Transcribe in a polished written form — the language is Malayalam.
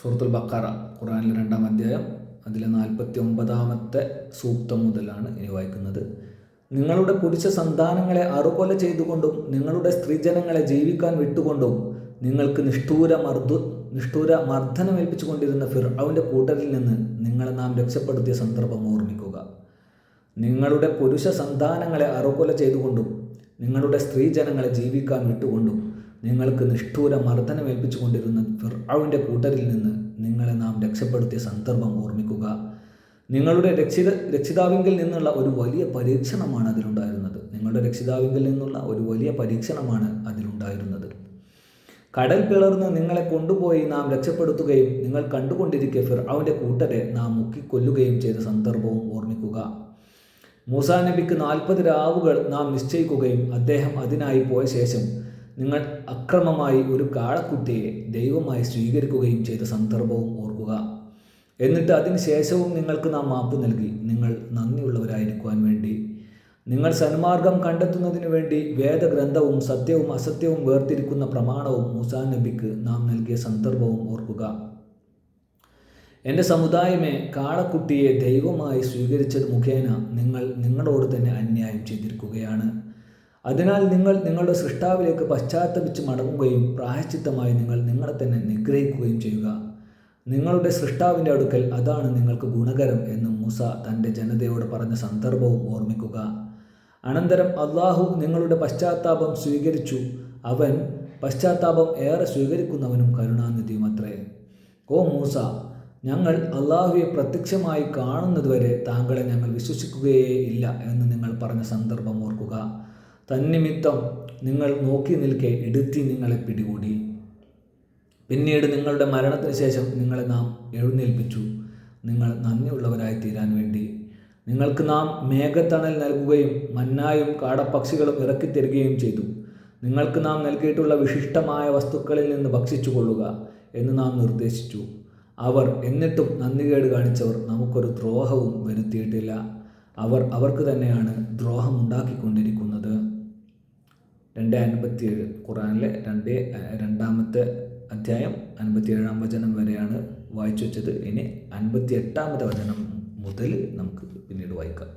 സൂറത്തുൽ ബഖറ ഖുർആനിലെ 2-ാം അധ്യായം അതിലെ 49-ാമത്തെ സൂക്തം മുതലാണ് ഇനി വായിക്കുന്നത്. നിങ്ങളുടെ പുരുഷ സന്താനങ്ങളെ അറുകൊല ചെയ്തുകൊണ്ടും നിങ്ങളുടെ സ്ത്രീജനങ്ങളെ ജീവിക്കാൻ വിട്ടുകൊണ്ടും നിങ്ങൾക്ക് നിഷ്ഠൂര മർദ്ദനമേൽപ്പിച്ചുകൊണ്ടിരുന്ന ഫിർഔന്റെ കൂട്ടരിൽ നിന്ന് നിങ്ങളെ നാം രക്ഷപ്പെടുത്തിയ സന്ദർഭം ഓർമ്മിക്കുക. നിങ്ങളുടെ പുരുഷ സന്താനങ്ങളെ അറുകൊല ചെയ്തുകൊണ്ടും നിങ്ങളുടെ സ്ത്രീജനങ്ങളെ ജീവിക്കാൻ വിട്ടുകൊണ്ടും നിങ്ങൾക്ക് നിഷ്ഠൂര മർദ്ദനമേൽപ്പിച്ചുകൊണ്ടിരുന്ന ഫിർഔന്റെ കൂട്ടരിൽ നിന്ന് നിങ്ങളെ നാം രക്ഷപ്പെടുത്തിയ സന്ദർഭം ഓർമ്മിക്കുക. നിങ്ങളുടെ രക്ഷിതാവിങ്കിൽ നിന്നുള്ള ഒരു വലിയ പരീക്ഷണമാണ് അതിലുണ്ടായിരുന്നത്. കടൽ പിളർന്ന് നിങ്ങളെ കൊണ്ടുപോയി നാം രക്ഷപ്പെടുത്തുകയും നിങ്ങൾ കണ്ടുകൊണ്ടിരിക്കെ ഫിർഔന്റെ കൂട്ടരെ നാം മുക്കിക്കൊല്ലുകയും ചെയ്ത സന്ദർഭവും ഓർമ്മിക്കുക. മൂസാ നബിക്ക് 40 രാവുകൾ നാം നിശ്ചയിക്കുകയും അദ്ദേഹം അതിനായി പോയ ശേഷം നിങ്ങൾ അക്രമമായി ഒരു കാളക്കുട്ടിയെ ദൈവമായി സ്വീകരിക്കുകയും ചെയ്ത സന്ദർഭവും ഓർക്കുക. എന്നിട്ട് അതിന് ശേഷവും നിങ്ങൾക്ക് നാം മാപ്പ് നൽകി, നിങ്ങൾ നന്ദിയുള്ളവരായിരിക്കുവാൻ വേണ്ടി. നിങ്ങൾ സന്മാർഗം കണ്ടെത്തുന്നതിന് വേണ്ടി വേദഗ്രന്ഥവും സത്യവും അസത്യവും വേർതിരിക്കുന്ന പ്രമാണവും മൂസാ നബിക്ക് നാം നൽകിയ സന്ദർഭവും ഓർക്കുക. എൻ്റെ സമുദായമേ, കാളക്കുട്ടിയെ ദൈവമായി സ്വീകരിച്ചത് മുഖേന നിങ്ങൾ നിങ്ങളോട് തന്നെ അന്യായം ചെയ്തിരിക്കുകയാണ്. അതിനാൽ നിങ്ങൾ നിങ്ങളുടെ സൃഷ്ടാവിലേക്ക് പശ്ചാത്തപിച്ച് മടങ്ങുകയും പ്രായശ്ചിത്തമായി നിങ്ങൾ നിങ്ങളെ തന്നെ നിഗ്രഹിക്കുകയും ചെയ്യുക. നിങ്ങളുടെ സൃഷ്ടാവിൻ്റെ അടുക്കൽ അതാണ് നിങ്ങൾക്ക് ഗുണകരം എന്ന് മൂസ തൻ്റെ ജനതയോട് പറഞ്ഞ സന്ദർഭവും ഓർമ്മിക്കുക. അനന്തരം അള്ളാഹു നിങ്ങളുടെ പശ്ചാത്താപം സ്വീകരിച്ചു. അവൻ പശ്ചാത്താപം ഏറെ സ്വീകരിക്കുന്നവനും കരുണാനിധിയുമത്രേ. ഓ മൂസ, ഞങ്ങൾ അള്ളാഹുവെ പ്രത്യക്ഷമായി കാണുന്നതുവരെ താങ്കളെ ഞങ്ങൾ വിശ്വസിക്കുകയേ ഇല്ല എന്ന് നിങ്ങൾ പറഞ്ഞ സന്ദർഭം ഓർക്കുക. തന്നിമിത്തം നിങ്ങൾ നോക്കി നിൽക്കെ ഇടുത്തി നിങ്ങളെ പിടികൂടി. പിന്നീട് നിങ്ങളുടെ മരണത്തിന് ശേഷം നിങ്ങളെ നാം എഴുന്നേൽപ്പിച്ചു, നിങ്ങൾ നന്ദിയുള്ളവരായി തീരാൻ വേണ്ടി. നിങ്ങൾക്ക് നാം മേഘത്തണൽ നൽകുകയും മന്നായും കാടപ്പക്ഷികളും ഇറക്കിത്തരികയും ചെയ്തു. നിങ്ങൾക്ക് നാം നൽകിയിട്ടുള്ള വിശിഷ്ടമായ വസ്തുക്കളിൽ നിന്ന് ഭക്ഷിച്ചു കൊള്ളുക എന്ന് നാം നിർദ്ദേശിച്ചു. അവർ എന്നിട്ടും നന്ദികേട് കാണിച്ചവർ നമുക്കൊരു ദ്രോഹവും വരുത്തിയിട്ടില്ല. അവർക്ക് തന്നെയാണ് ദ്രോഹം ഉണ്ടാക്കിക്കൊണ്ടിരിക്കുന്നത്. 2:57 ഖുർആനിലെ 2-ാമത്തെ അധ്യായം 57-ാം വചനം വരെയാണ് വായിച്ചു വെച്ചത്. ഇനി 58-ാമത്തെ വചനം മുതൽ നമുക്ക് പിന്നീട് വായിക്കാം.